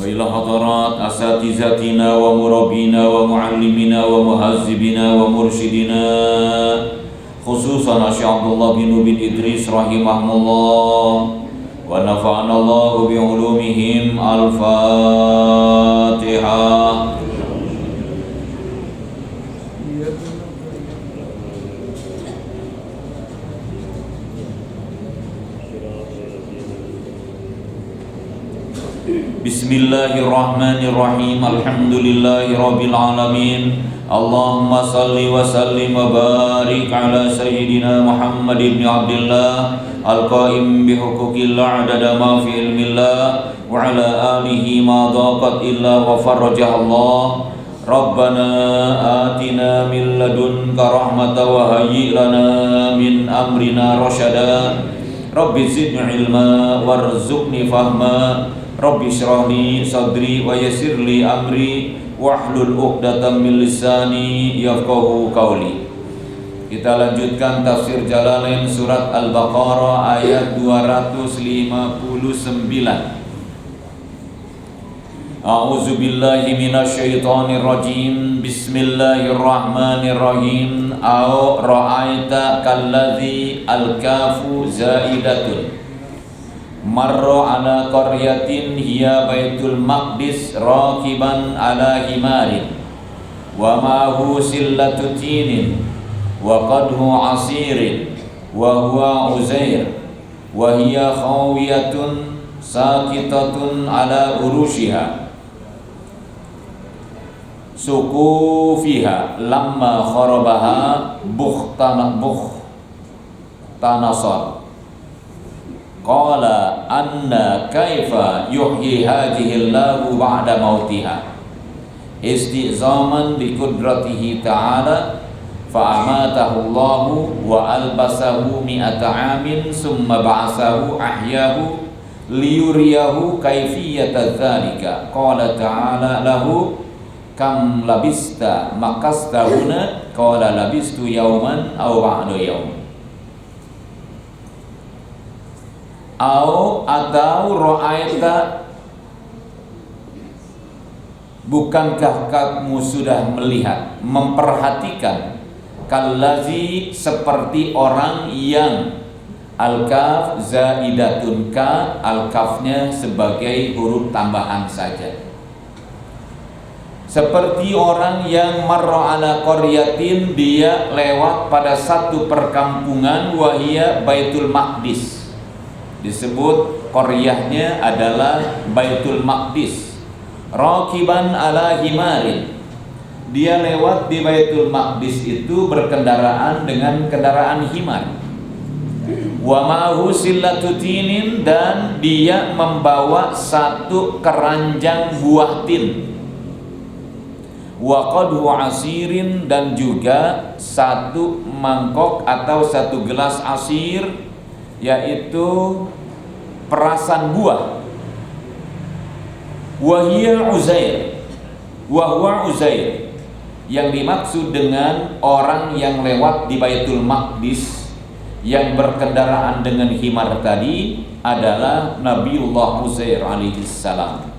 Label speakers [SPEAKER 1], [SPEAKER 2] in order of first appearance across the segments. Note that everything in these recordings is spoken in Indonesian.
[SPEAKER 1] Baiklah hadirat asatizatina wa murabbina wa muallimina wa muhazzibina wa mursyidina, khususan Syekh Abdullah bin Idris rahimahullah wa nafa'ana Allah bi ulumihim. Al-Fatihah. Bismillahirrahmanirrahim. Alhamdulillahi rabbil alamin. Allahumma salli wa sallim wa barik ala sayyidina Muhammad ibn Abdullah al-qaim bihuquqillah adada ma fi ilmillah wa ala alihi ma daqat illa wa farajah Allah. Rabbana atina min ladunka rahmatan wa hayyi lana min amrina rasyada. Rabbi zidni ilma warzuqni fahma. Rabbi shrah li sadri wa yassir li amri wahlul 'uqdatam min lisani yafqahu qawli. Kita lanjutkan tafsir Jalalain surat Al-Baqarah ayat 259. A'udzu billahi minasyaitonir rajim. Bismillahirrahmanirrahim. Au ra'aita kalladzi al-kafu zaidatun marra ala qaryatin hiya baitul maqdis raqiban ala himarin wa ma'hu sillatu tinin wa qadhu asirin wa huwa uzair wa hiya khawiyatun saqitatun ala urushiha suku fiha lamma kharabaha bukhtanasar. Qala anna kaifa yuhyi hadhihi Allahu ba'da mautiha istizaman bi qudratihi ta'ala fa amatahu Allahu wa albasahu mi'ata amin summa ba'asahu ahyahu liyuriyahu kaifiyata dzalika. Qala ta'ala lahu kam labista makastahuna qala labistu yauman aw ba'da yaum. Atau ra'aita, bukankah kamu sudah melihat, memperhatikan, kallazi seperti orang yang al-kaf zaidatun ka, al-kafnya sebagai huruf tambahan saja. Seperti orang yang marra ala qaryatin, dia lewat pada satu perkampungan, wahia Baitul Maqdis. Disebut qaryahnya adalah Baitul Maqdis. Raqiban ala himarin, dia lewat di Baitul Maqdis itu berkendaraan dengan kendaraan himar. Wa ma'hu sillatu tinin, dan dia membawa satu keranjang buah tin. Wa qadhu asirin, dan juga satu mangkok atau satu gelas asir, yaitu perasan buah. Wahia Uzair, wahwa Uzair, yang dimaksud dengan orang yang lewat di Baitul Maqdis yang berkendaraan dengan himar tadi adalah Nabiullah Uzair alaihissalam,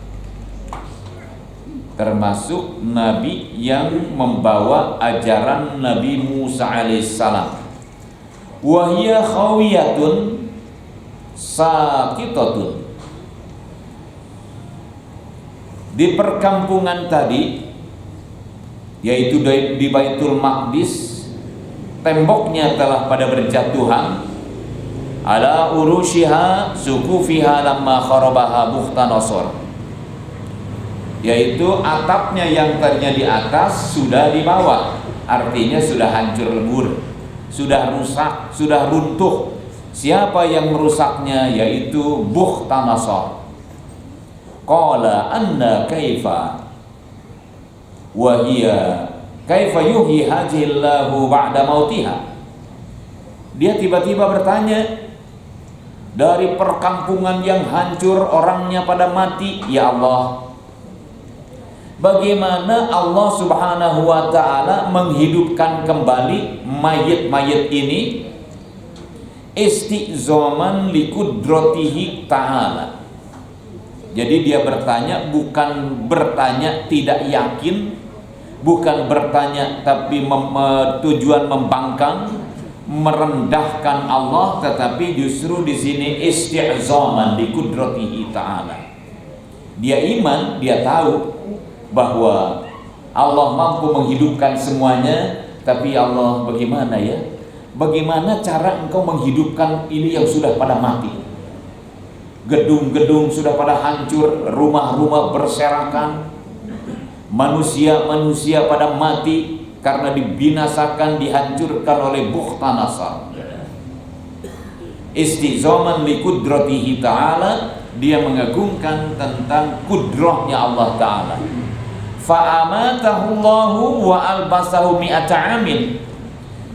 [SPEAKER 1] termasuk nabi yang membawa ajaran Nabi Musa alaihissalam. Wahia khawiyatun saqitatun, di perkampungan tadi, yaitu di Baitul Maqdis, temboknya telah pada berjatuhan. Ala urushiha sukufiha lamma kharabaha bukhtanasar, yaitu atapnya yang tadinya di atas sudah di bawah, artinya sudah hancur lebur, sudah rusak, sudah runtuh. Siapa yang merusaknya? Yaitu Bukhtanasar. Qala anna kaifa wa hiya kaifa yuhyi hadhihi Allahu ba'da mautiha. Dia tiba-tiba bertanya, dari perkampungan yang hancur, orangnya pada mati, ya Allah, bagaimana Allah Subhanahu wa taala menghidupkan kembali mayit-mayit ini isti'zaman liqudratihi ta'ala. Jadi dia bertanya, bukan bertanya tidak yakin, bukan bertanya tapi tujuan membangkang, merendahkan Allah, tetapi justru di sini isti'zaman liqudratihi ta'ala. Dia iman, dia tahu bahwa Allah mampu menghidupkan semuanya, tapi Allah bagaimana ya? Bagaimana cara engkau menghidupkan ini yang sudah pada mati? Gedung-gedung sudah pada hancur, rumah-rumah berserakan, manusia-manusia pada mati karena dibinasakan, dihancurkan oleh Bukhtanasar. Isti'zaman liqudratihi ta'ala, dia mengagungkan tentang kudrahnya Allah Ta'ala. Fa'amatahullahu wa albasahu mi'ata amin.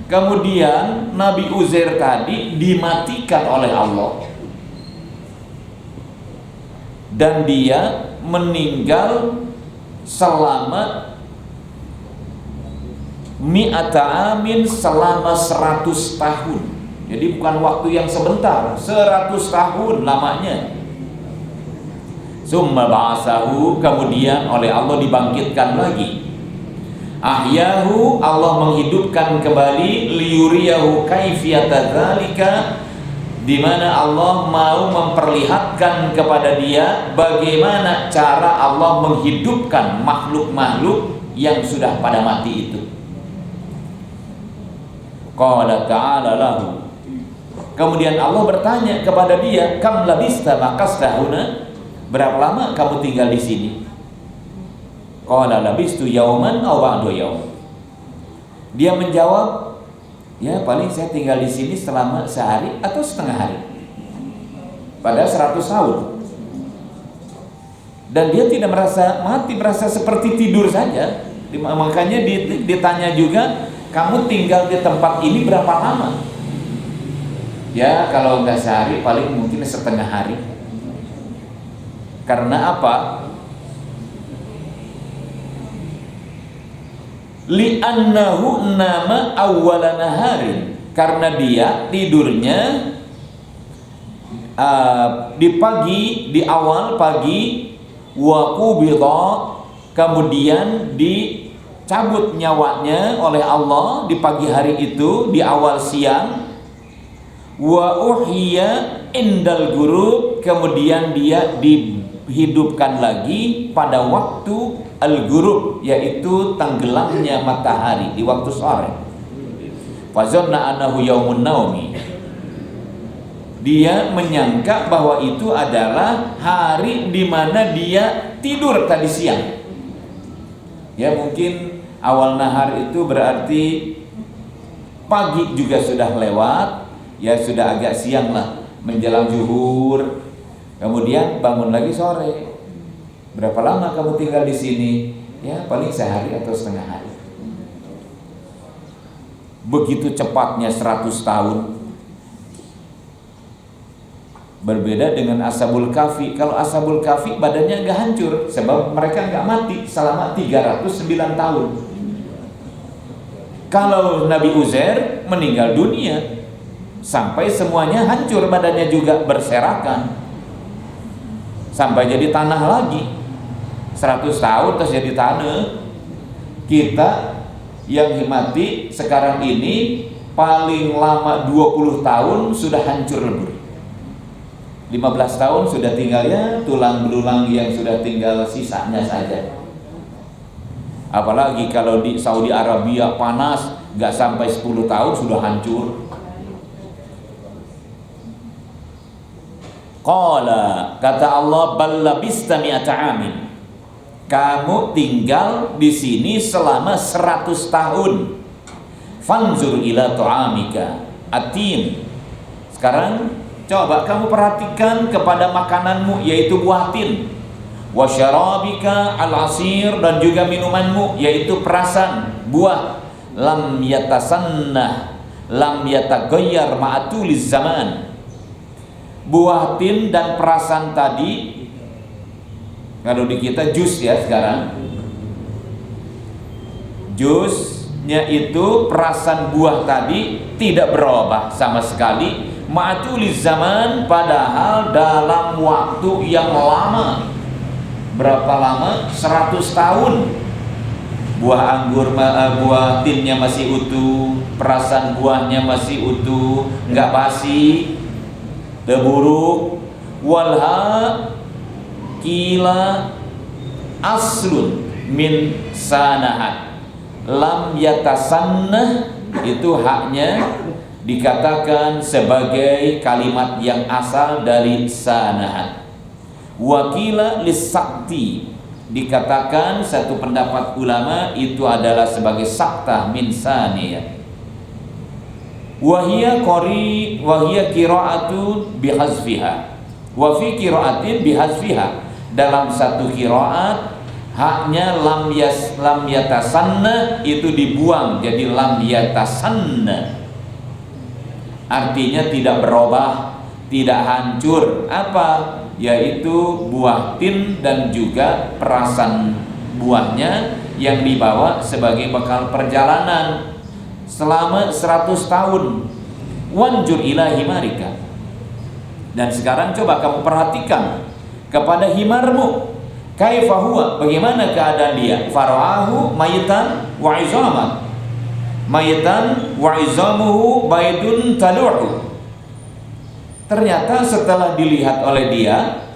[SPEAKER 1] Kemudian Nabi Uzair tadi dimatikan oleh Allah, dan dia meninggal selama mi'ata amin, selama 100 tahun. Jadi bukan waktu yang sebentar, 100 tahun lamanya. Summa ba'asahu, kemudian oleh Allah dibangkitkan lagi. Ahyahu, Allah menghidupkan kembali, liyuriyahu kaifiyata dzalika, di mana Allah mau memperlihatkan kepada dia bagaimana cara Allah menghidupkan makhluk-makhluk yang sudah pada mati itu. Qala ta'ala lahu, kemudian Allah bertanya kepada dia, kam labista makasta huna, berapa lama kamu tinggal di sini? Qala labistu yauman aw ba'du yaum. Dia menjawab, ya paling saya tinggal di sini selama sehari atau setengah hari. Pada 100 tahun. Dan dia tidak merasa mati, merasa seperti tidur saja. Makanya ditanya juga, kamu tinggal di tempat ini berapa lama? Ya kalau nggak sehari, paling mungkin setengah hari. Karena apa? Li'annahu nama awwala naharin, karena dia tidurnya di pagi, di awal pagi, wa qubidha, kemudian dicabut nyawanya oleh Allah di pagi hari itu, di awal siang, wa uhya indal ghurub, kemudian dia dihidupkan lagi pada waktu al-ghurub, yaitu tenggelamnya matahari di waktu sore. Fazanna annahu yaumun naumi, dia menyangka bahwa itu adalah hari di mana dia tidur tadi siang. Ya mungkin awal nahar itu berarti pagi juga sudah lewat, ya sudah agak siang lah, menjelang zuhur. Kemudian bangun lagi sore. Berapa lama kamu tinggal di sini? Ya paling sehari atau setengah hari. Begitu cepatnya 100 tahun. Berbeda dengan Ashabul Kahfi. Kalau Ashabul Kahfi badannya nggak hancur, sebab mereka nggak mati selama 309 tahun. Kalau Nabi Uzair meninggal dunia, sampai semuanya hancur, badannya juga berserakan, sampai jadi tanah lagi. 100 tahun terus jadi tanah. Kita yang mati sekarang ini paling lama 20 tahun sudah hancur lebur. 15 tahun sudah tinggal ya tulang belulang yang sudah tinggal sisanya saja. Apalagi kalau di Saudi Arabia panas, gak sampai 10 tahun sudah hancur. Qala, kata Allah, bal labista mi'ata amin, kamu tinggal di sini selama 100 tahun. Fanzur ila ta'amika atin. Sekarang coba kamu perhatikan kepada makananmu, yaitu buah tin. Wa syarabika al-asir, dan juga minumanmu, yaitu perasan buah. Lam yatasannah, lam yataghayyar ma'atuliz zaman. Buah tin dan perasan tadi, kalau di kita jus ya sekarang, Jusnya itu perasan buah tadi tidak berubah sama sekali ma'tuliz zaman, padahal dalam waktu yang lama. Berapa lama? 100 tahun. Buah anggur, buah tinnya masih utuh, perasan buahnya masih utuh, nggak basi, terburuk. Walha kila aslun min sanahat, lam yatasannah, itu haknya dikatakan sebagai kalimat yang asal dari sanahat. Wakila lisakti, dikatakan satu pendapat ulama itu adalah sebagai saktah min saniyah. Wahia qira'atun bihazfiha, wa fi qira'atin bihazfiha. Dalam satu qira'at haknya lam yatasanna itu dibuang jadi lam yatasanna. Artinya tidak berubah, tidak hancur. Apa? Yaitu buah tin dan juga perasan buahnya yang dibawa sebagai bekal perjalanan selama 100 tahun. Wanjur ila himarika. Dan sekarang coba kamu perhatikan kepada himarmu. Kaifa huwa, bagaimana keadaan dia? Fara'ahu mayitan wa izaman. Mayitan wa izamuhu baydun talu'u. Ternyata setelah dilihat oleh dia,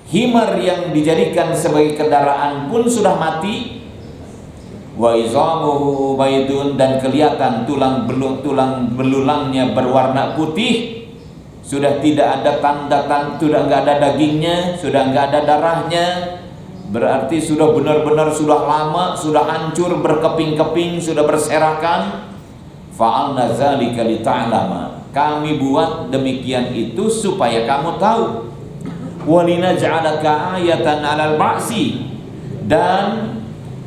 [SPEAKER 1] himar yang dijadikan sebagai kendaraan pun sudah mati. Wa izamuhu baydun, dan kelihatan tulang belulangnya berwarna putih. Sudah tidak ada tanda-tanda, sudah enggak ada dagingnya, sudah enggak ada darahnya. Berarti sudah benar-benar sudah lama, sudah hancur, berkeping-keping, sudah berserakan. Fa'alna dzalika lita'lama, kami buat demikian itu supaya kamu tahu. Walinaj'alaka ayatan 'alal ba'si, dan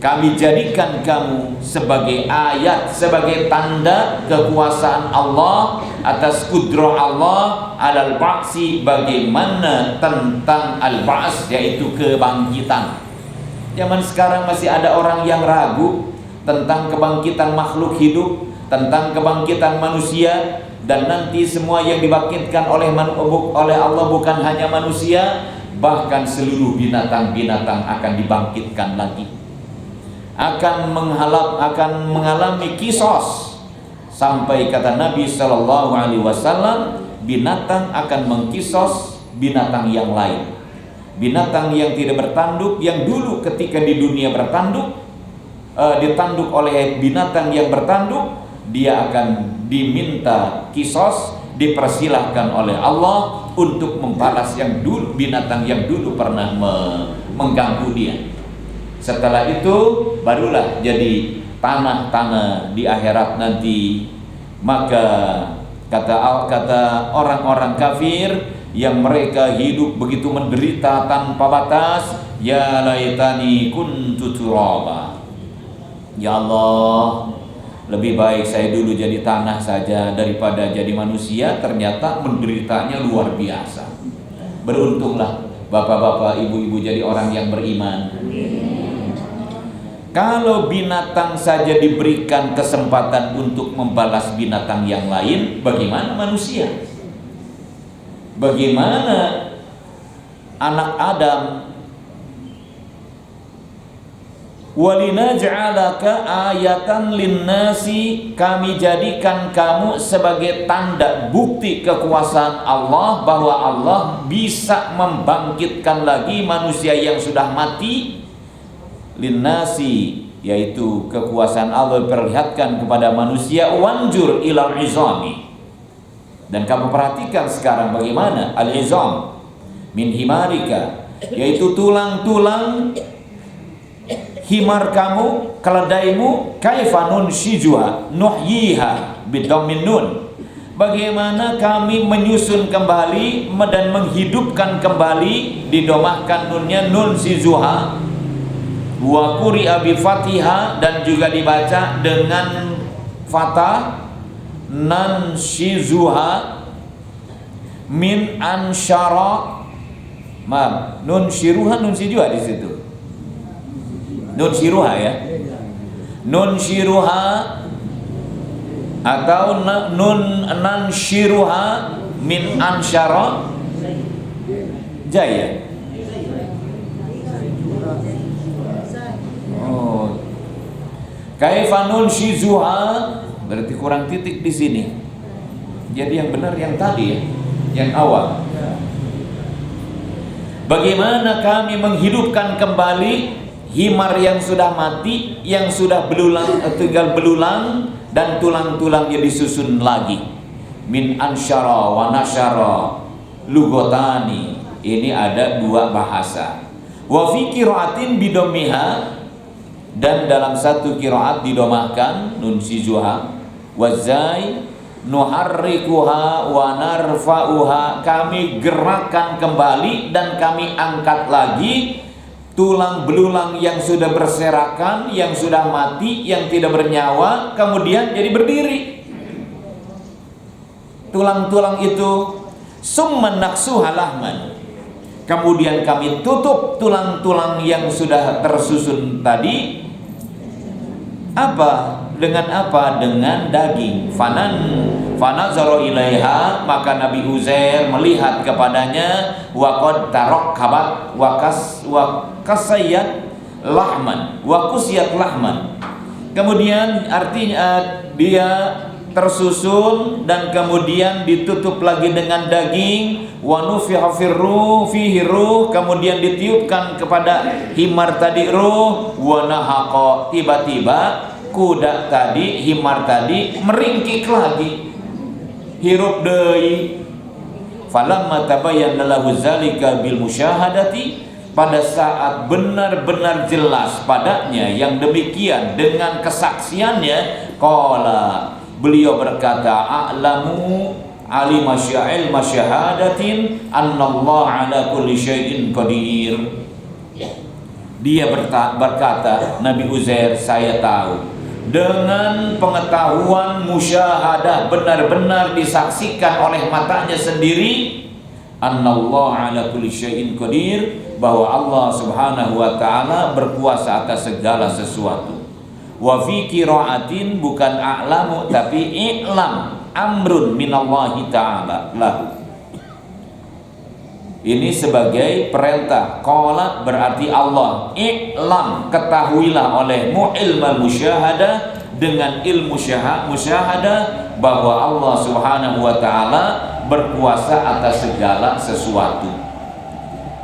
[SPEAKER 1] kami jadikan kamu sebagai ayat, sebagai tanda kekuasaan Allah atas kudrah Allah 'alal ba'si, bagaimana tentang al-ba's, yaitu kebangkitan. Zaman sekarang masih ada orang yang ragu tentang kebangkitan makhluk hidup, tentang kebangkitan manusia, dan nanti semua yang dibangkitkan oleh Allah bukan hanya manusia, bahkan seluruh binatang-binatang akan dibangkitkan lagi, akan mengalami kisos, sampai kata Nabi Shallallahu Alaihi Wasallam, binatang akan mengkisos binatang yang lain, binatang yang tidak bertanduk, yang dulu ketika di dunia bertanduk, ditanduk oleh binatang yang bertanduk, dia akan diminta kisos, dipersilahkan oleh Allah untuk membalas yang dulu, binatang yang dulu pernah mengganggu dia. Setelah itu barulah jadi tanah-tanah di akhirat nanti. Maka kata orang-orang kafir yang mereka hidup begitu menderita tanpa batas, ya laitani kuntu turaba, ya Allah, lebih baik saya dulu jadi tanah saja daripada jadi manusia. Ternyata menderitanya luar biasa. Beruntunglah bapak-bapak, ibu-ibu jadi orang yang beriman. Kalau binatang saja diberikan kesempatan untuk membalas binatang yang lain, bagaimana manusia? Bagaimana anak Adam? Walinaj'alaka ayatan linnasi, kami jadikan kamu sebagai tanda bukti kekuasaan Allah, bahwa Allah bisa membangkitkan lagi manusia yang sudah mati. Linnasi, yaitu kekuasaan Allah diperlihatkan kepada manusia. Wanjur ilal izami, dan kamu perhatikan sekarang bagaimana al-izam min himarika, yaitu tulang-tulang himar kamu, keledaimu. Kaifa nunshijuha nuhyiha bidhammin nun, bagaimana kami menyusun kembali dan menghidupkan kembali, didomahkan nunnya, nunshizuha. Wa quri'a bi fathiha, dan juga dibaca dengan fathah, nanshizuha min ansyara. Maaf, nunshiruha, nunshijuha di situ. Nunshiruha ya. nunshiruha atau nanshiruha min ansyara jaya. Oh, kaifa nunshizuha berarti kurang titik di sini. Jadi yang benar yang tadi ya, yang awal. Bagaimana kami menghidupkan kembali himar yang sudah mati, yang sudah belulang, tinggal belulang dan tulang-tulangnya disusun lagi. Min ansyara wa nasyara lugotani. Ini ada dua bahasa. Wa fi qiraatin bidommiha, dan dalam satu qiraat didomahkan nun sizuha wa zai nuharrikuha wa narfa'uha, kami gerakkan kembali dan kami angkat lagi tulang belulang yang sudah berserakan, yang sudah mati, yang tidak bernyawa, kemudian jadi berdiri. Tulang-tulang itu summa naksuha lahman, kemudian kami tutup tulang-tulang yang sudah tersusun tadi. Apa? Dengan apa? Dengan daging. Fanazaro ilaiha, maka Nabi Uzair melihat kepadanya. Wa qad tarakkabat wa kasayat lahman wa kusiyat lahman. Kemudian artinya dia tersusun dan kemudian ditutup lagi dengan daging. Wa nufiha fihi ruh, kemudian ditiupkan kepada himar tadi ruh. Wa nahaqa, tiba-tiba kuda tadi, himar tadi meringkik lagi, hirup deui. Falamma tabayyana lahu zalika bil musyahadati, pada saat benar-benar jelas padanya yang demikian dengan kesaksiannya, qala, beliau berkata, a'lamu alima sya'il masyahadatin annallaha ala kulli syai'in qadir. Dia berkata, Nabi Uzair, saya tahu dengan pengetahuan musyahadah, benar-benar disaksikan oleh matanya sendiri, annallaha ala kulli syai'in qadir, bahwa Allah Subhanahu wa taala berkuasa atas segala sesuatu. Wa fi qiraatin, bukan a'lamu tapi i'lam, amrun minallahi ta'ala lahu. Ini sebagai perintah. Qala berarti Allah. I'lam, ketahuilah olehmu, ilmu musyahadah, dengan ilmu musyahadah bahwa Allah Subhanahu wa taala berkuasa atas segala sesuatu.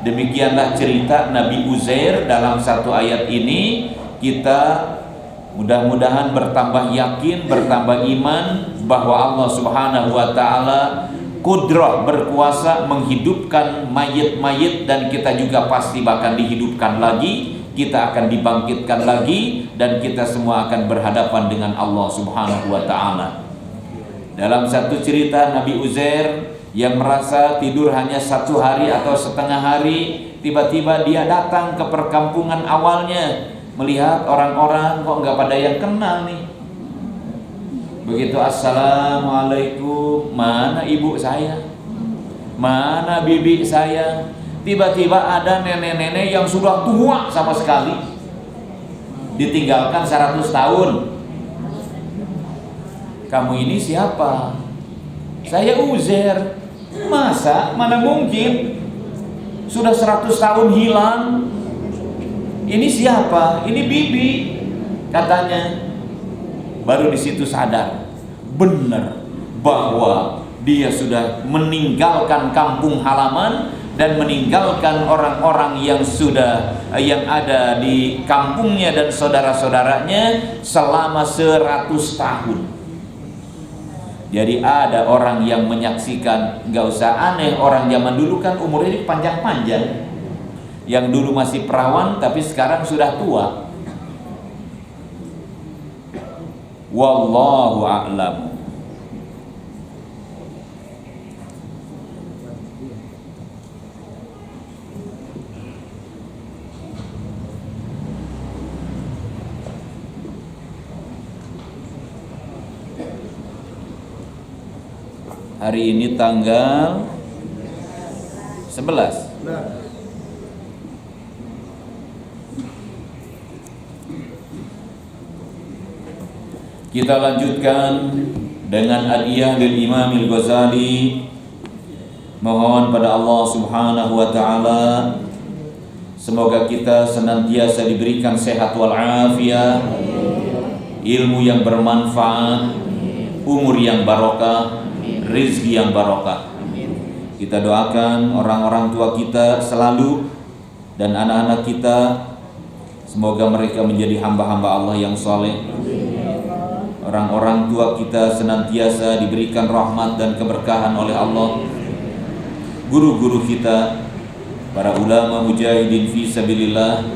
[SPEAKER 1] Demikianlah cerita Nabi Uzair dalam satu ayat ini. Kita mudah-mudahan bertambah yakin, bertambah iman bahwa Allah Subhanahu wa taala kudrah, berkuasa menghidupkan mayit-mayit, dan kita juga pasti bahkan dihidupkan lagi, kita akan dibangkitkan lagi, dan kita semua akan berhadapan dengan Allah Subhanahu wa taala. Dalam satu cerita Nabi Uzair yang merasa tidur hanya 1 hari atau setengah hari, tiba-tiba dia datang ke perkampungan awalnya, melihat orang-orang kok nggak pada yang kenal nih. Begitu assalamualaikum, mana ibu saya, mana bibi saya, tiba-tiba ada nenek-nenek yang sudah tua sama sekali, ditinggalkan 100 tahun. Kamu ini siapa? Saya Uzair. Masa? Mana mungkin, sudah 100 tahun hilang. Ini siapa? Ini bibi, katanya. Baru di situ sadar benar bahwa dia sudah meninggalkan kampung halaman dan meninggalkan orang-orang yang ada di kampungnya dan saudara-saudaranya selama 100 tahun. Jadi ada orang yang menyaksikan, nggak usah aneh, orang zaman dulu kan umurnya panjang-panjang. Yang dulu masih perawan tapi sekarang sudah tua. Wallahu a'lam. Hari ini tanggal 11. Kita lanjutkan dengan adiyah lil Imam Al-Ghazali. Mohon pada Allah Subhanahu wa taala semoga kita senantiasa diberikan sehat wal afiat, ilmu yang bermanfaat, umur yang barokah, rezeki yang barokah. Kita doakan orang-orang tua kita selalu dan anak-anak kita, semoga mereka menjadi hamba-hamba Allah yang saleh. Orang-orang tua kita senantiasa diberikan rahmat dan keberkahan oleh Allah. Guru-guru kita, para ulama mujahidin fi sabilillah,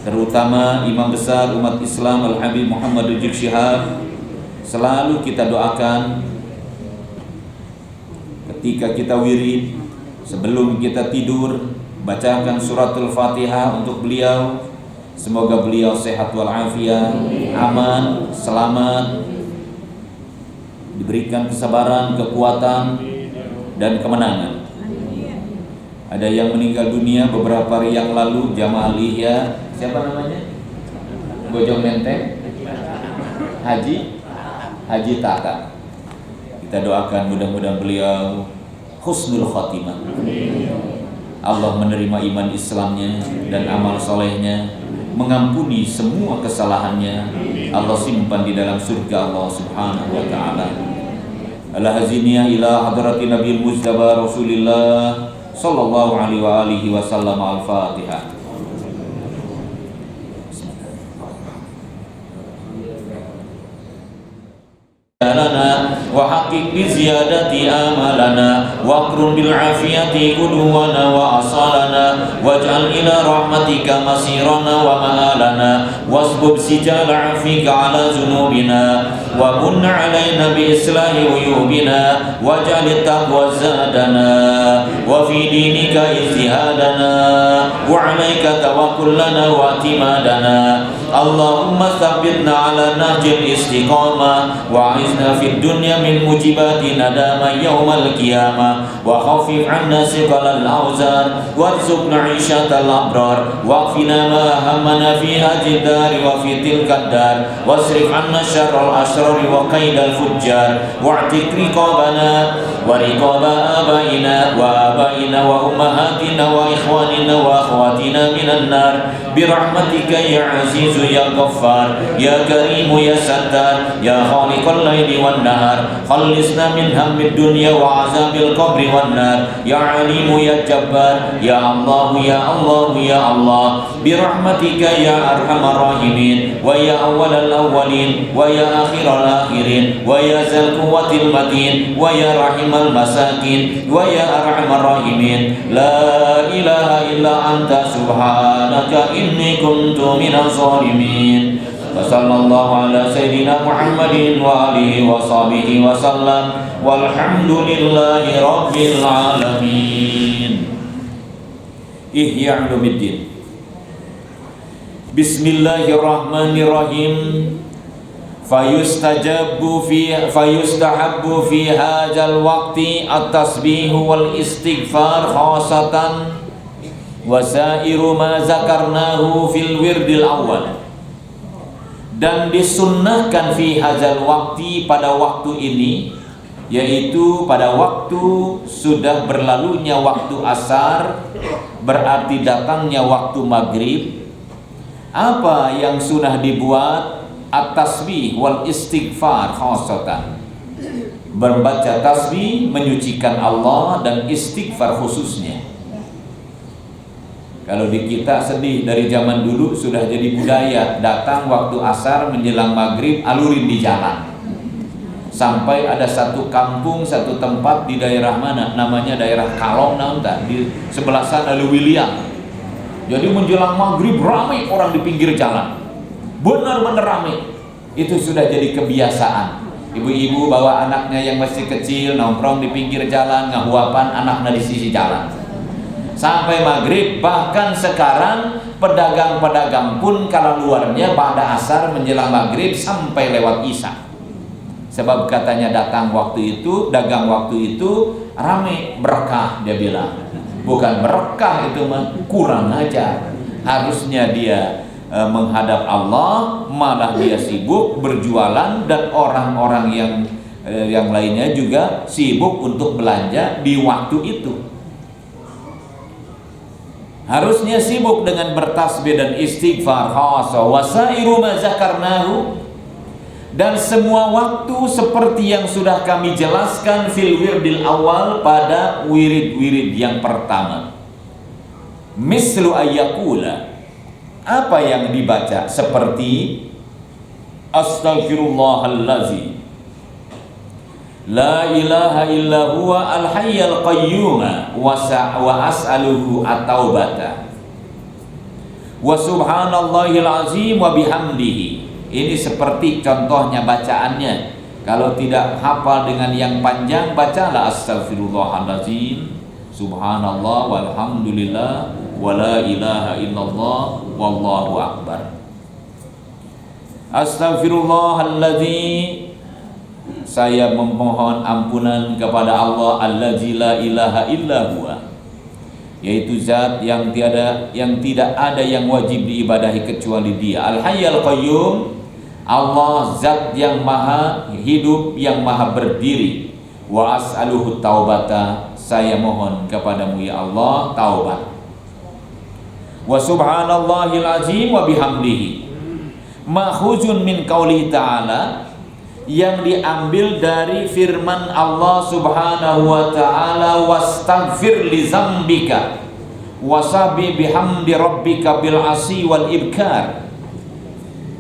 [SPEAKER 1] terutama imam besar umat Islam Al-Habib Muhammad Rizik Syihab, selalu kita doakan ketika kita wirid, sebelum kita tidur, bacakan suratul Fatihah untuk beliau. Semoga beliau sehat walafiat, aman, selamat, diberikan kesabaran, kekuatan, dan kemenangan. Ada yang meninggal dunia beberapa hari yang lalu, jamaah Lihya, siapa namanya? Bojong Menteng, Haji Taka. Kita doakan mudah-mudahan beliau husnul khotimah. Allah menerima iman Islamnya dan amal solehnya, mengampuni semua kesalahannya. Allah simpan di dalam surga Allah Subhanahu wa taala. Al-haziniyah ila hadratin Nabi Mustafa Rasulillah sallallahu alaihi wa alihi wasallam. Al-Fatihah. lana wa haqiq bi ziyadati amalana wa akrum bil afiyati qudwana wa asalana waj'al ila rahmatika masirana wa ma'alana wasbub sijal afika ala zunubina wa munna alaina bi islahi uyubina waj'al taqwa zadana wa fi dinika ijtihadana wa alayka tawakkulana wa timadana Allahumma tsabbitna ala nahjil istiqamah wa a'izna fid dunya min mujibati nadama yaumal qiyamah wa khaffif 'anna siqalal awzar warzuqna 'ishatal abrar waqfina ma hammana fi hadhihi dar wa fi tilkad dar wasrif 'anna syarral asrar wa kaidal fujjar wa'tiq riqabana wa riqaba abaina wa ummahatina wa ikhwanina wa akhwatina minan nar bi rahmatika ya aziz ya Ghaffar ya Karim ya Sattar ya Khaliqal laili wan nahar khallisna min hammid dunya wa azabil qabri wan nar ya Alim ya Jabbar ya Allah ya Allah ya Allah bi rahmatika ya arhamar rahimin wa ya awwalal awwalin wa ya akhiral akhirin wa ya zal quwwatil matin wa ya rahimal masakin wa ya arhamar rahimin la ilaha illa anta subhanaka inni kuntu minaz zalimin. Wassallallahu ala sayyidina Muhammadin wa alihi wa sahbihi wa sallam walhamdulillahi rabbil alamin. Ihya Ulumuddin. Bismillahirrahmanirrahim. Fayustahabbu fi hadzal waqti at-tasbih wal istighfar khasatan wasairu ma zakarnahu fil wirdil awal. Dan disunnahkan fi hadzal waqti pada waktu ini, yaitu pada waktu sudah berlalunya waktu asar, berarti datangnya waktu maghrib. Apa yang sunnah dibuat? At-tasbih wal istighfar khasatan, membaca tasbih menyucikan Allah dan istighfar khususnya. Kalau di kita sedih dari zaman dulu sudah jadi budaya, datang waktu asar menjelang maghrib alurin di jalan. Sampai ada satu kampung, satu tempat di daerah mana, namanya daerah Kalong, di sebelah sana William. Jadi menjelang maghrib ramai orang di pinggir jalan, benar-benar ramai. Itu sudah jadi kebiasaan. Ibu-ibu bawa anaknya yang masih kecil nongkrong di pinggir jalan, ngahuapan anaknya di sisi jalan sampai maghrib. Bahkan sekarang pedagang-pedagang pun kalau luarnya pada asar menjelang maghrib sampai lewat isya. Sebab katanya datang waktu itu, dagang waktu itu rame, berkah dia bilang. Bukan berkah itu mah, kurang aja. Harusnya dia menghadap Allah, malah dia sibuk berjualan, dan orang-orang yang lainnya juga sibuk untuk belanja di waktu itu. Harusnya sibuk dengan bertasbih dan istighfar, khasa wasairu ma zakarnahu, dan semua waktu seperti yang sudah kami jelaskan fil wirdil awal, pada wirid-wirid yang pertama. Mislu ayyakula, apa yang dibaca? Seperti astaghfirullahallazi la ilaha illa huwa al-hayyal qayyuma wa as'aluhu at-taubata wa subhanallahil azim wa bihamdihi. Ini seperti contohnya bacaannya. Kalau tidak hafal dengan yang panjang, bacalah astaghfirullahalazim, subhanallah walhamdulillah wa la ilaha illallah wallahu akbar. Astaghfirullahalazim, saya memohon ampunan kepada Allah allazi la ilaha illa huwa, yaitu zat yang tidak ada yang wajib diibadahi kecuali Dia. Al-hayyal qayyum, Allah zat yang maha hidup, yang maha berdiri. Wa as'aluhu taubata, saya mohon kepadamu ya Allah taubat. Wa subhanallahil azim wa bihamdihi, ma'khuzun min qauli ta'ala, yang diambil dari firman Allah subhanahu wa ta'ala, wastaghfir li zambika wasabi bihamdi rabbika bil asi wal ibkar.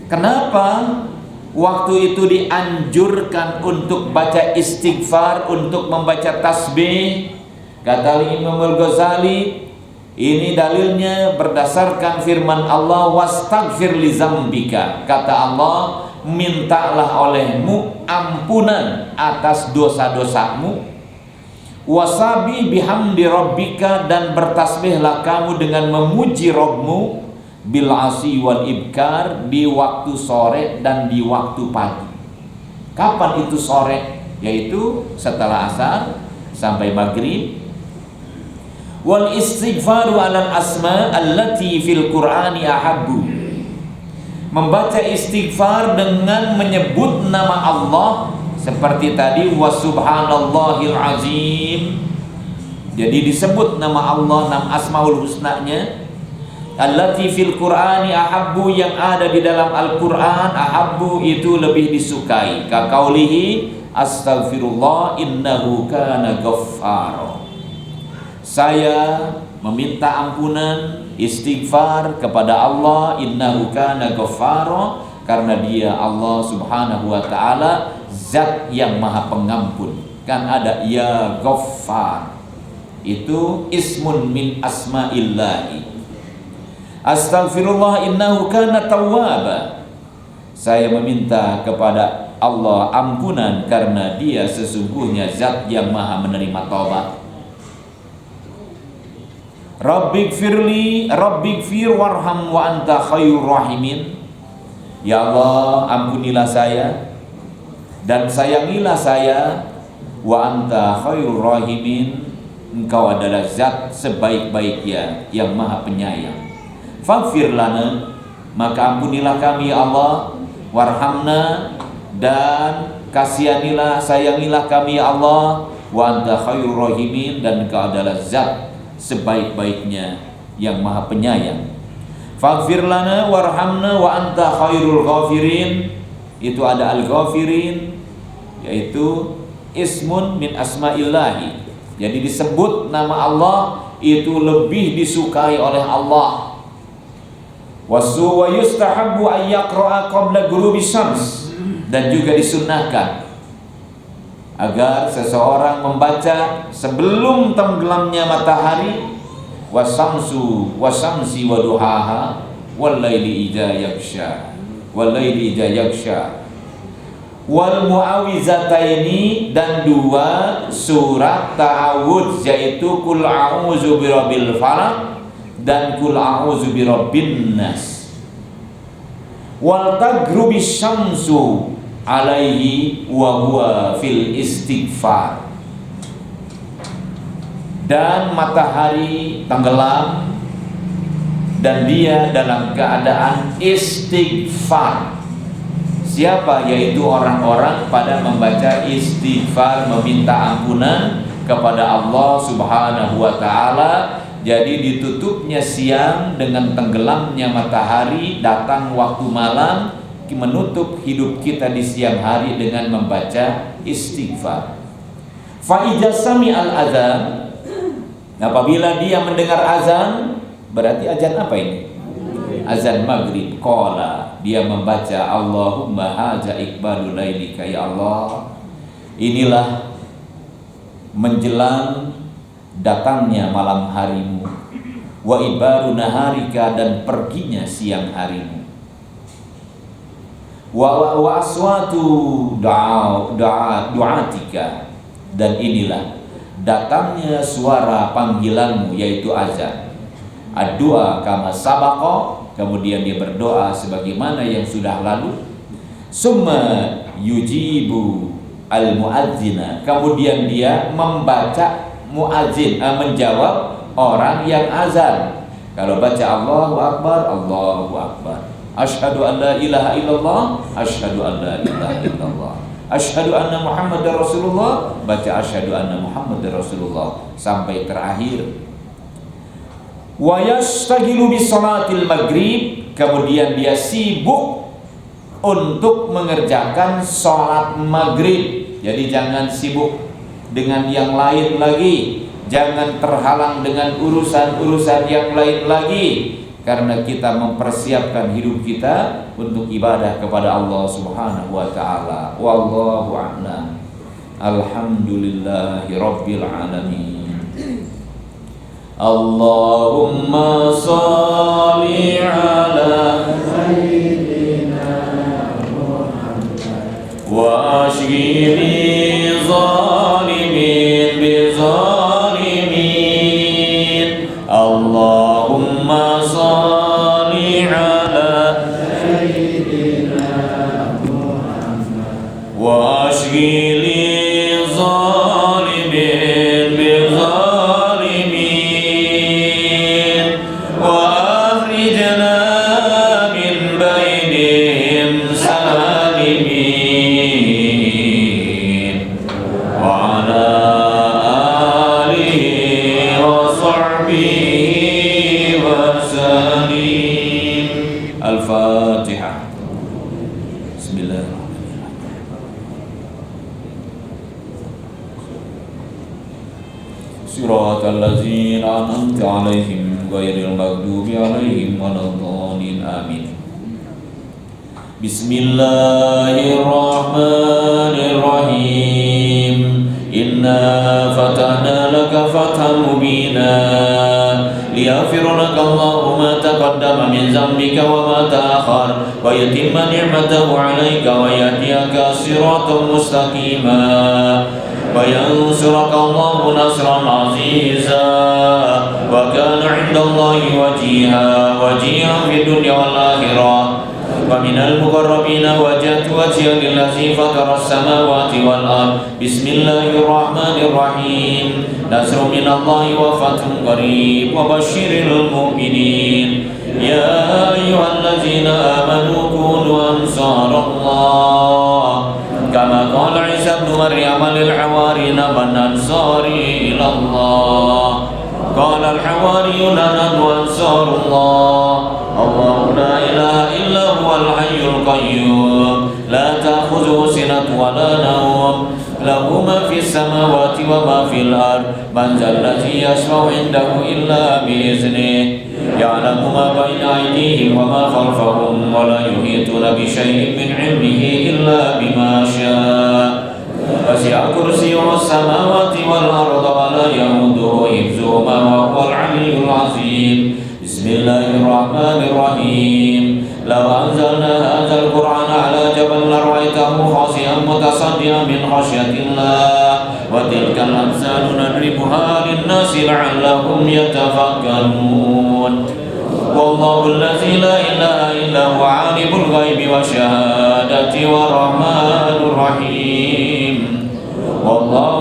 [SPEAKER 1] Kenapa waktu itu dianjurkan untuk baca istighfar, untuk membaca tasbih? Kata Imam Al-Ghazali, ini dalilnya berdasarkan firman Allah, wastaghfir li zambika, kata Allah, mintalah olehmu ampunan atas dosa-dosamu. Wasabi bihamdi rabbika, dan bertasbihlah kamu dengan memuji Rabbmu, bil asi wal ibkar, di waktu sore dan di waktu pagi. Kapan itu sore? Yaitu setelah asar sampai maghrib. Wal istighfaru alal asma allati fil qur'ani ahabbu, membaca istighfar dengan menyebut nama Allah, seperti tadi wa subhanallahil azim. Jadi disebut nama Allah, nama asmaul husnanya. Allati fil qur'ani ahabbu, yang ada di dalam Al-Qur'an, ahabbu itu lebih disukai. Ka qaulihi astaghfirullah innahu kana ghaffara, saya meminta ampunan, istighfar kepada Allah, innahu kana ghaffara, karena Dia Allah subhanahu wa ta'ala zat yang maha pengampun. Kan ada ya ghaffar, itu ismun min asma'illahi. Astaghfirullah innahu kana tawwaba, saya meminta kepada Allah ampunan karena Dia sesungguhnya zat yang maha menerima taubat. Rabbighfirli, Rabbighfir warham wa anta khairur rahimin, ya Allah ampunilah saya dan sayangilah saya, wa anta khairur rahimin, engkau adalah zat sebaik-baiknya yang maha penyayang. Faghfir lana, maka ampunilah kami ya Allah, warhamna, dan kasihanilah, sayangilah kami ya Allah, wa anta khairur rahimin, dan engkau adalah zat sebaik-baiknya yang maha penyayang. Faghfir lana warhamna wa anta khairul ghafirin, itu ada al-ghafirin, yaitu ismun min asma'illahi. Jadi disebut nama Allah itu lebih disukai oleh Allah. Wa yustahabbu an yaqra'a qabla ghurubi syams, dan juga disunnahkan agar seseorang membaca sebelum tenggelamnya matahari, wasamsu wasamsi waduhaha walaili idza yaghsha walaili idza yaghsha wal muawwizataini, dan dua surat ta'awudz, yaitu kul a'udzu birabbil falaq dan kul a'udzu birabbin nas. Wal taghrubi syamsu alaihi wa huwa fil istighfar, dan matahari tenggelam dan dia dalam keadaan istighfar. Siapa? Yaitu orang-orang pada membaca istighfar, meminta ampunan kepada Allah Subhanahu wa ta'ala. Jadi ditutupnya siang dengan tenggelamnya matahari, datang waktu malam menutup hidup kita di siang hari dengan membaca istighfar. Fa idza sami'al adzan, apabila dia mendengar azan, berarti azan apa ini? Azan maghrib. Qala, dia membaca Allahumma haza iqbalu lailika, ya Allah, inilah menjelang datangnya malam harimu, wa ibaru naharika, dan perginya siang harimu, wa aswatu du'atika, dan inilah datangnya suara panggilanmu, yaitu azan. Ad-du'a kama sabaqa, kemudian dia berdoa sebagaimana yang sudah lalu. Summa yujibu al-muadzina, kemudian dia membaca muadzin, menjawab orang yang azan. Kalau baca Allahu Akbar, Allahu Akbar, asyhadu an la ilaha illallah, asyhadu an la ilaha illallah, asyhadu anna Muhammadar Rasulullah, baca asyhadu anna Muhammadar Rasulullah sampai terakhir. Wa yastagilu bis salatil maghrib, kemudian dia sibuk untuk mengerjakan sholat maghrib. Jadi jangan sibuk dengan yang lain lagi, jangan terhalang dengan urusan-urusan yang lain lagi, karena kita mempersiapkan hidup kita untuk ibadah kepada Allah Subhanahu wa ta'ala. Wallahu a'lam. Alhamdulillahi rabbil alamin. Allahumma sholli ala sayyidina Muhammad wa ashghili zalimin bi zalimin. Allahumma sholli ala sayyidina Muhammad wa ashghili zalimin bi zalimin. Al-Fatihah. Bismillahirrahmanirrahim. Siratal ladzina an'amta 'alaihim ghairil maghdubi 'alaihim waladdallin. Amin. Bismillahirrahmanirrahim. Inna fatahna laka fathan mubina liyaghfira laka Allahu ma taqaddama min dhanbika wa ma ta'akhkhar wa yutimma ni'matahu 'alaika wa yahdiyaka siratan mustaqima wa yansuraka Allahu nasran 'aziza wa kana 'inda Allahi wajihan fid dunya wal akhirah. ومن المقربين وجهت وجهي للذي فطر السماوات والأرض. بسم الله الرحمن الرحيم. نصر من الله وفتح قريب وبشر المؤمنين. يا أيها الذين آمنوا كونوا أنصار الله كما قال عيسى ابن مريم للحواريين من أنصاري إلى الله قال الحواريون نحن أنصار الله الله لا إله إلا هو الحي القيوم لا تأخذه سنة ولا نوم له ما في السماوات وما في الأرض من ذا الذي يشفع عنده إلا بإذنه يعلم ما بين أيديهم وما خلفهم ولا يحيطون بشيء من علمه إلا بما شاء وسع كرسيه السماوات والأرض ولا يؤوده حفظهما وهو العلي العظيم. بسم الله الرحمن الرحيم. لو أنزلنا هذا القرآن على جبل لرأيته خاشعا متصدعا من خشية الله وتلك الأمثال نضربها للناس لعلهم يتفكرون. والله الذي لا إله إلا هو عالم الغيب والشهادة والرحمن الرحيم. والله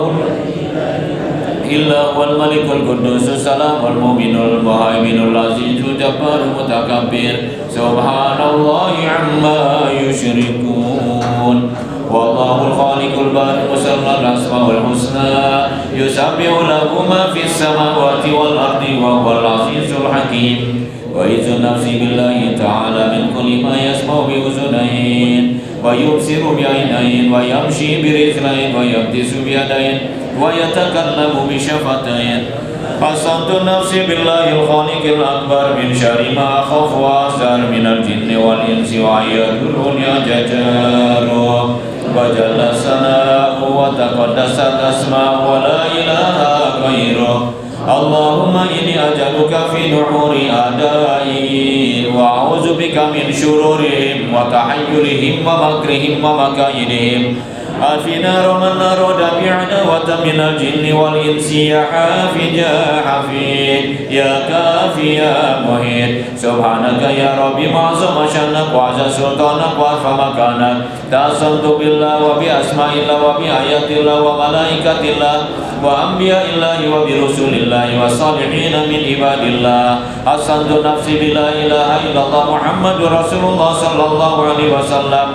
[SPEAKER 1] إلا هو الملك القدوس السلام المؤمن المهيمن العزيز الجبار المتكبر سبحان الله عما يشركون والله الخالق البارئ المصور الأسماء الحسنى يسبح له ما في السماوات والأرض وهو العزيز الحكيم وإذ نفسي بالله تعالى من كل ما يسمع بأذنين ويبصر بعينين ويمشي برجلين ويبتس بيدين ويتكلم بشفتين حصنت نفسي بالله الخالق الأكبر من شر ما أخاف وأحذر من الجن والإنس وأن يضرني ججار وجل ثناؤه وتقدست أسماؤه ولا إله غيره اللهم إني أجعلك في نحور أعدائي وأعوذ بك من شرورهم وتحيلهم ومكرهم ومكائدهم آتنا رمنا ردبعنا وتمن الجن والإنس يا حافظ يا حفيظ يا كافي يا مهين سبحانك يا ربي معظم شأنك وعز سلطانك وعرف مكانك تأصلت بالله وبأسماء الله وبآيات الله وملائكة الله وأنبياء الله وبرسول الله والصالحين من عباد الله حصنت نفسي بلا إله إلا الله محمد رسول الله صلى الله عليه وسلم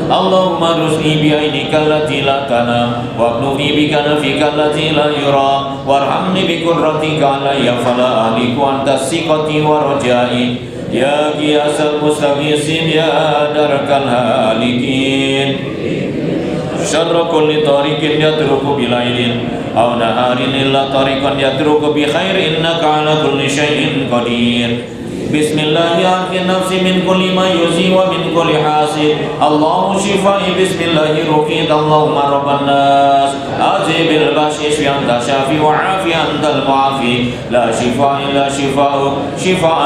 [SPEAKER 1] اللهم ارزقني بعينك التي لا تنام واكنفني بكنفك التي لا يرى وارحمني بقدرتك علي فلا أهلك أنت ثقتي ورجائي يا غياث المستغيثين يا درك الهالكين شر كل طريق يترك بليل أو نهار إلا طريقا يترك بخير إنك على كل شيء قدير بسم الله أعطي نفسي من كل ما يؤذي ومن كل حاسد الله شفائي بسم الله رقيت اللهم رب الناس أجب الباس اشفي أنت شافي وعافي أنت المعافي لا شفاء إلا شفاءك شفاء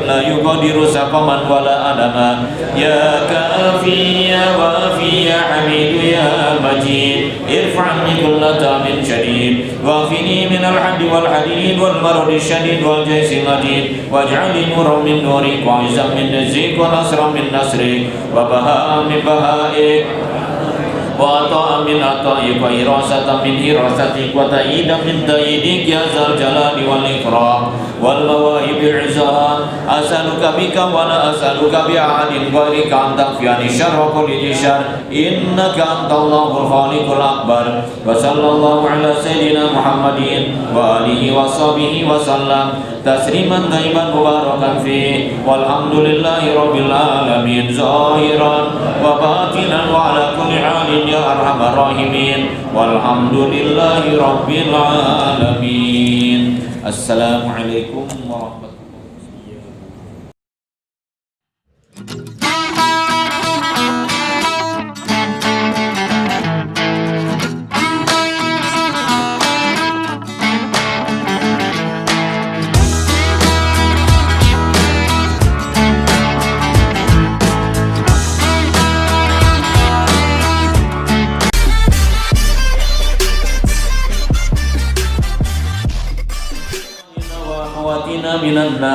[SPEAKER 1] لا يقدر سقما ولا ألما يا كافي يا وافي يا حميد يا مجيد ارفع عني كل تام شديد وافني من الحد والحديد والمرض الشديد والجيش الغديد واجعلني نورا من نورك وعزا من نزيك ونصرا من نصرك وبهاء من بهائك وعطاء من عطائك وإراسة من إراستك وتأييدا من تأييدك يا ذا الجلال والإكرام والمواهب العزام أسألك بك ولا أسألك بأحد غيرك أن تكفيني شر كل شر إنك أنت الله الخالق الأكبر وصلى الله على سيدنا محمد وآله وصحبه وسلم تسليما طيبا مباركا فيه والحمد لله رب العالمين ظاهرا وباطنا وعلى كل حال يا أرحم الراحمين والحمد لله رب العالمين. Assalamualaikum warahmatullahi minan nas.